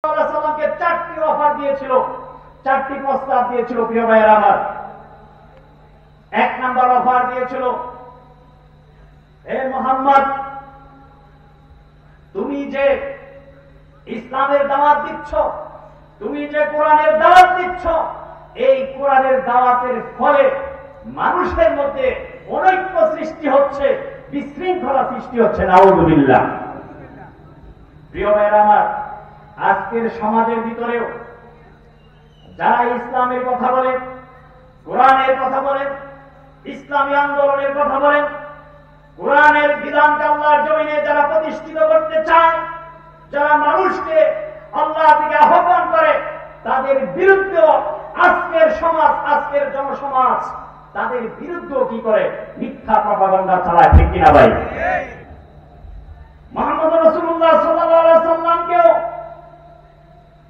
সাল্লামকে 4টি অফার দিয়েছিল, 4টি প্রস্তাব দিয়েছিল। প্রিয় ভাইয়েরা আমার, 1 নাম্বার অফার দিয়েছিল, হে মুহাম্মদ, তুমি যে ইসলামের দাওয়াত দিচ্ছ, তুমি যে কোরআনের দাওয়াত দিচ্ছ, এই কোরআনের দাওয়াতের ফলে মানুষের মধ্যে অনৈক্য সৃষ্টি হচ্ছে, বিশৃঙ্খলা সৃষ্টি হচ্ছে। নাউযুবিল্লাহ। প্রিয় ভাইয়েরা আমার, আজকের সমাজের ভিতরেও যারা ইসলামের কথা বলে, কোরআনের কথা বলে, ইসলামী আন্দোলনের কথা বলে, কোরআনের বিধানকে আল্লাহর জমিনে যারা প্রতিষ্ঠিত করতে চায়, যারা মানুষকে আল্লাহ থেকে আহ্বান করে, তাদের বিরুদ্ধেও আজকের সমাজ, আজকের জনসমাজ তাদের বিরুদ্ধেও কি করে? মিথ্যা প্রপাগান্ডা চালায়। ঠিক কিনা ভাই? মুহাম্মদ রাসূলুল্লাহ সাল্লাল্লাহু আলাইহি সাল্লামকেও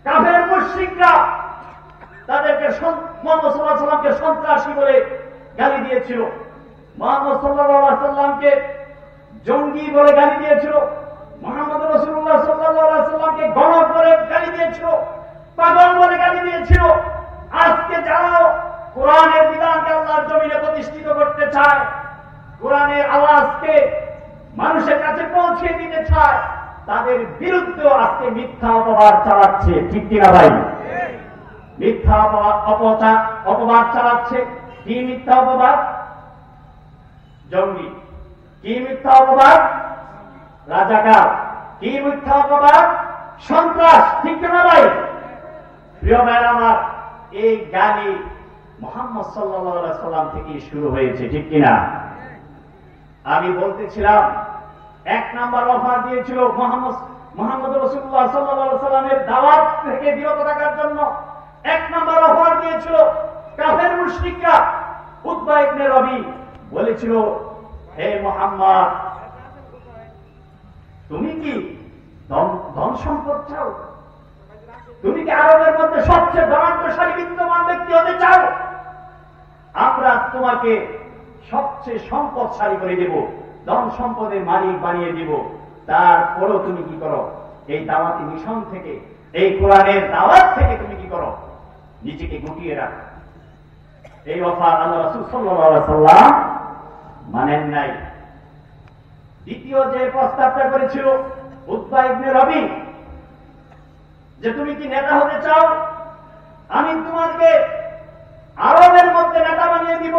কাফের মুশরিকরা তাদেরকে মুহাম্মদ সাল্লাল্লাহু আলাইহি সাল্লামকে সন্ত্রাসী বলে গালি দিয়েছিল, মুহাম্মদ সাল্লাল্লাহু আলাইহি সাল্লামকে জঙ্গি বলে গালি দিয়েছিল, মুহাম্মদ রাসূলুল্লাহ সাল্লাল্লাহু আলাইহি সাল্লামকে গণক বলে গালি দিয়েছিল, পাগল বলে গালি দিয়েছিল। আজকে যারা কোরআনের বিধানকে আল্লাহর জমিনে প্রতিষ্ঠিত করতে চায়, কোরআনের আওয়াজকে মানুষের কাছে পৌঁছে দিতে চায়, তাদের বিরুদ্ধেও আজকে মিথ্যা অপবাদ চালাচ্ছে। ঠিক কিনা ভাই? মিথ্যা অপবাদ চালাচ্ছে। কি মিথ্যা অপবাদ? জঙ্গি। কি মিথ্যা অপবাদ? রাজাকার। কি মিথ্যা অপবাদ? সন্ত্রাস। ঠিক কিনা ভাই? প্রিয় ভাইরা আমার, এই গালি মুহাম্মদ সাল্লাল্লাহু আলাইহি সাল্লাম থেকে শুরু হয়েছে। ঠিক কিনা? আমি বলতেছিলাম, 1 নাম্বার অফার দিয়েছিল মুহাম্মদ রাসূলুল্লাহ সাল্লাল্লাহু আলাইহি সাল্লামের দাওয়াত থেকে বিরত থাকার জন্য। 1 নাম্বার অফার দিয়েছিল কাফের মুশরিকরা। উতবা ইবনে রবি বলেছিল, হে মুহাম্মদ, তুমি কি ধন সম্পদ চাও? তুমি কি আরবের মধ্যে সবচেয়ে ধনাঢ্যশালী বিদ্যমান ব্যক্তি হতে চাও? আমরা তোমাকে সবচেয়ে সম্পদশালী করে দেব, ধন সম্পদের মালিক বানিয়ে দিব। তারপরও তুমি কি করো? এই দাওয়াতি মিশন থেকে, এই কোরআনের দাওয়াত থেকে তুমি কি করো? নিজেকে গুটিয়ে রাখো। এই অফার আল্লাহ রাসূল সাল্লাল্লাহু আলাইহি সাল্লাম মানেন নাই। দ্বিতীয় যে প্রস্তাবটা করেছিল উতবা ইবনে রবি, যে তুমি কি নেতা হতে চাও? আমি তোমাকে আরবের মধ্যে নেতা বানিয়ে দিব।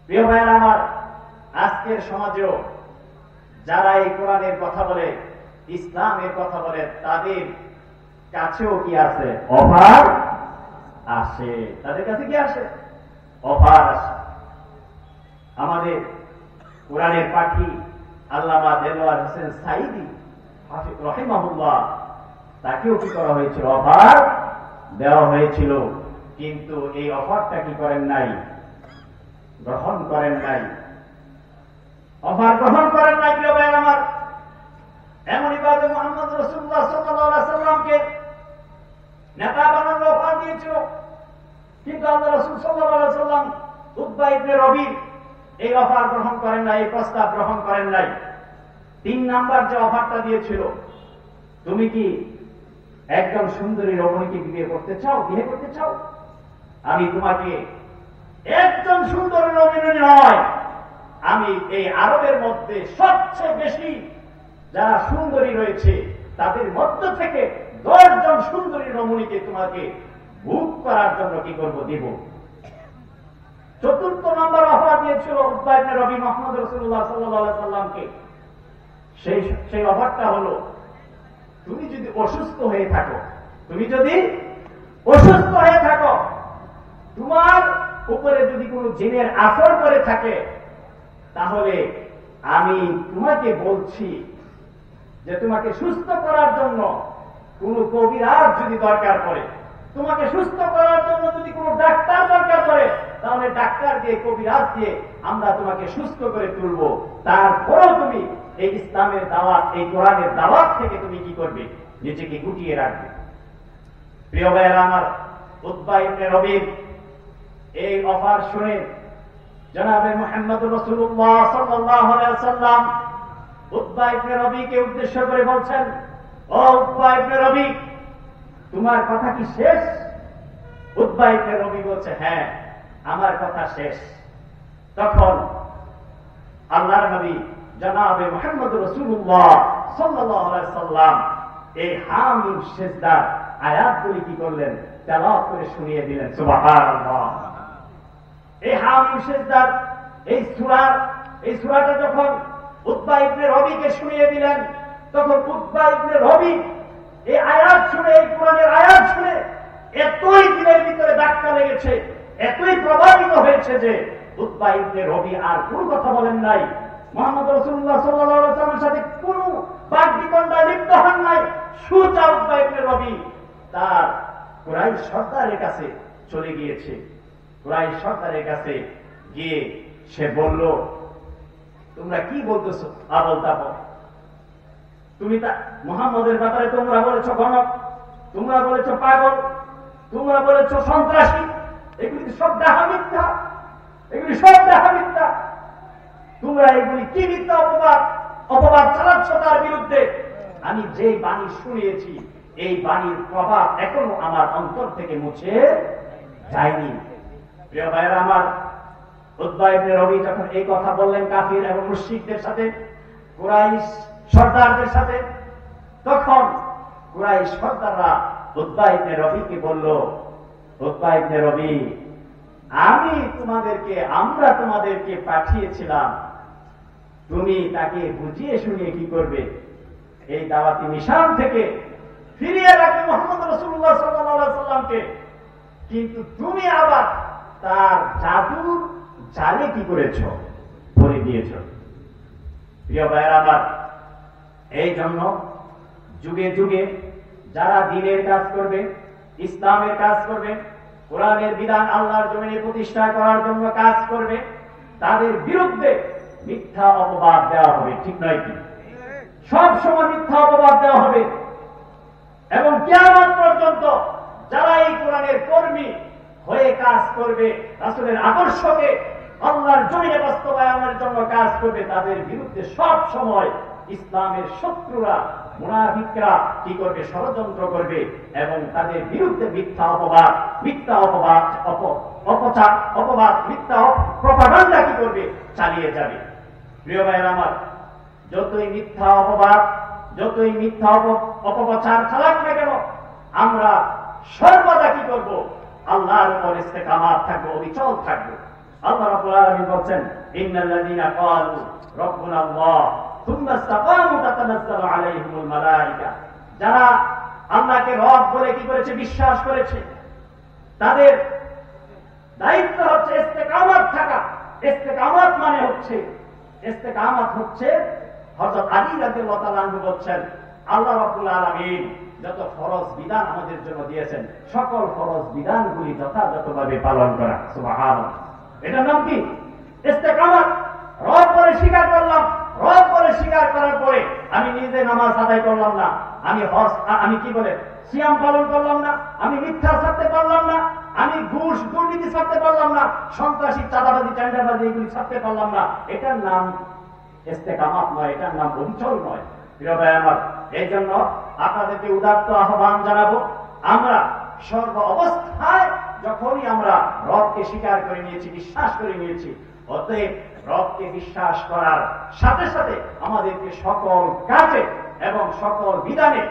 প্রিয় ভাইয়েরা আমার, আজকের সমাজেও যারা এই কোরআনের কথা বলে, ইসলামের কথা বলে, তাদের কাছেও কি আছে? অফার আসে। তাদের কাছে কি আসে? অফার আসে। আমাদের কোরআনের পাখি আল্লামা দেলোয়ার হোসেন সাঈদী রাহিমাহুল্লাহ, তাকেও কি করা হয়েছিল? অফার দেওয়া হয়েছিল। কিন্তু এই অফারটা কি করেন নাই? গ্রহণ করেন নাই। অফার গ্রহণ করেন নাই। প্রিয় ভাই আমার, এমনই ভাবে মুহাম্মদ রাসূলুল্লাহ সাল্লাল্লাহু আলাইহি সাল্লামকে নেতা বানানোর অফার দিয়েছিল, কিন্তু আল্লাহ রাসূল সাল্লাল্লাহু আলাইহি সাল্লাম উতবা ইবনে রবির এই অফার গ্রহণ করেন নাই, এই প্রস্তাব গ্রহণ করেন নাই। 3 নাম্বার যে অফারটা দিয়েছিল, তুমি কি একজন সুন্দরী রমণীকে বিয়ে করতে চাও? আমি তোমাকে একজন সুন্দরী রমণী নয়, আমি এই আরবের মধ্যে সবচেয়ে বেশি যারা সুন্দরী রয়েছে তাদের মধ্য থেকে 10 জন সুন্দরী রমণীকে তোমাকে বুক করার জন্য কি করব? দিব। 4র্থ নম্বর অফার দিয়েছিল উতবা ইবনে রবি মুহাম্মদ রাসূলুল্লাহ সাল্লাল্লাহু আলাইহি সাল্লামকে। সেই অফারটা হলো, তুমি যদি অসুস্থ হয়ে থাকো, তোমার উপরে যদি কোনো জিনের আসর করে থাকে, তাহলে আমি তোমাকে বলছি যে তোমাকে সুস্থ করার জন্য কোনো কবিরাজ যদি দরকার পড়ে, তোমাকে সুস্থ করার জন্য যদি কোনো ডাক্তার দরকার পড়ে, তাহলে ডাক্তার দিয়ে, কবিরাজ দিয়ে আমরা তোমাকে সুস্থ করে তুলব। তারপরেও তুমি এই ইসলামের দাওয়াত, এই কোরআনের দাওয়াত থেকে তুমি কি করবে? নিজেকে গুটিয়ে রাখবে। প্রিয় ভাইয়েরা আমার, উতবা ইবনে রবির এই অফার শুনে জনাবে মুহাম্মদ রাসূলুল্লাহ সাল্লাল্লাহু আলাইহি ওয়াসাল্লাম উতবা ইবনে রবিকে উদ্দেশ্য করে বলছেন, ও উতবা ইবনে রবি, তোমার কথা কি শেষ? উতবা ইবনে রবি বলছে, হ্যাঁ আমার কথা শেষ। তখন আল্লাহর নবী জনাবে মুহাম্মদ রাসূলুল্লাহ সাল্লাল্লাহু আলাইহি সাল্লাম এই হামিম সিজদার আয়াতগুলি কি করলেন? তেলাওয়াত করে শুনিয়ে দিলেন। সুবহানাল্লাহ। এই হামিম সিজদার এই সূরাটা যখন উতবা ইবনে রবিকে শুনিয়ে দিলেন, তখন উতবা ইবনে রবি এই আয়াত শুনে, এই কোরআনের আয়াত শুনে এতই দিলের ভিতরে ধাক্কা লেগেছে, এতই প্রভাবিত হয়েছে যে উতবা ইবনে রবি আর কোন কথা বলেন নাই। মুহাম্মদ রাসূলুল্লাহ সাল্লাল্লাহু আলাইহি ওয়াসাল্লামের সাথে কোনো বাকবিতণ্ডায় লিপ্ত হন নাই। সোজা উতবা ইবনে রবি তার কুরাইশ সর্দারের কাছে চলে গিয়েছে। কুরাইশ সর্দারের কাছে গিয়ে সে বলল, তোমরা কি বলতেছো আবল তাবল? তুমি মুহাম্মদের ব্যাপারে তোমরা বলেছো গণক, তোমরা বলেছো পাগল, তোমরা বলেছো সন্ত্রাসী। এগুলি সব ডাহা মিথ্যা, এগুলি সব ডাহা মিথ্যা। তোমরা এগুলি কি মিথ্যা অপবাদ চালাচ্ছ তার বিরুদ্ধে? আমি যে বাণী শুনিয়েছি, এই বাণীর প্রভাব এখনো আমার অন্তর থেকে মুছে যায়নি। প্রিয় ভাইয়েরা আমার, উতবা ইবনে রবি যখন এই কথা বললেন কাফির এবং মুশরিকদের সাথে, কুরাইশ সর্দারদের সাথে, তখন কুরাইশ সর্দাররা উতবা ইবনে রবিকে বলল, উতবা ইবনে রবি, আমরা তোমাদেরকে পাঠিয়েছিলাম, তুমি তাকে বুঝিয়ে শুনিয়ে কি করবে? এই দাওয়াতি মিশন থেকে ফিরিয়ে রাখবে মুহাম্মদ রাসূলুল্লাহ সাল্লাল্লাহু আলাইহি সাল্লামকে, কিন্তু তুমি আবার তার জাদুর জালে কি করেছ? ভরে দিয়েছ। প্রিয় ভাইয়েরা আমার, এই জন্য যুগে যুগে যারা দ্বীনের কাজ করবে, ইসলামের কাজ করবে, কোরআনের বিধান আল্লাহর জমিনে প্রতিষ্ঠা করার জন্য কাজ করবে, তাদের বিরুদ্ধে মিথ্যা অপবাদ দেওয়া হবে। ঠিক নয় কি? সব সময় মিথ্যা অপবাদ দেওয়া হবে এবং কিয়ামত পর্যন্ত যারা এই কোরআনের কর্মী হয়ে কাজ করবে, রাসূলের আদর্শকে আল্লাহর জমিনে বাস্তবায়নের জন্য কাজ করবে, তাদের বিরুদ্ধে সব সময় ইসলামের শত্রুরা, মুনাফিকরা কি করবে? ষড়যন্ত্র করবে এবং তাদের বিরুদ্ধে মিথ্যা অপবাদ, মিথ্যা প্রপাগান্ডা কি করবে? চালিয়ে যাবে। প্রিয় ভাইয়েরা আমার, যতই মিথ্যা অপবাদ, যতই মিথ্যা অপপ্রচার চালাক না কেন, আমরা সর্বদা কি করব? আল্লাহর উপর ইস্তেকামাত থাকবো, অবিচল থাকবো। আল্লাহ রাব্বুল আলামিন বলেন, ইন্নাল্লাযীনা ক্বালু রাব্বুনাল্লাহ সুম্মা ইসতাকামু তাতানাজ্জালু আলাইহিমুল মালায়েকা, যারা আল্লাহকে রব বলে কি করেছে? বিশ্বাস করেছে, তাদের দায়িত্ব হচ্ছে ইস্তেকামাত থাকা। ইস্তেকামাত মানে হচ্ছে, ইস্তেকামাত হচ্ছে, হযরত আলী রাদিয়াল্লাহু তাআলা আনহু বলেন, আল্লাহ রাব্বুল আলামিন যত ফরজ বিধান আমাদের জন্য দিয়েছেন, সকল ফরজ বিধানগুলি যথাযথভাবে পালন করা। সুবহানাল্লাহ। এটার নাম কি? ইস্তেকামাত। রব বলে স্বীকার করলাম, রব বলে স্বীকার করার পরে আমি নিজে নামাজ আদায় করলাম না, আমি কি বলে সিয়াম পালন করলাম না, আমি মিথ্যা ছাড়তে পারলাম না, আমি ঘুষ দুর্নীতি ছাড়তে পারলাম না, সন্ত্রাসী চাঁদাবাজি টেন্ডারবাজি এগুলি ছাড়তে পারলাম না, এটার নাম ইস্তেকামাত নয়, এটার নাম অবিচল নয়। প্রিয় ভাই আমার, এই জন্য আপনাদেরকে উদাত্ত আহ্বান জানাবো, আমরা সর্ব অবস্থায় যখনই আমরা রবকে স্বীকার করে নিয়েছি, বিশ্বাস করে নিয়েছি, অতএব রবকে বিশ্বাস করার সাথে সাথে আমাদেরকে সকল কাজে এবং সকল বিধানে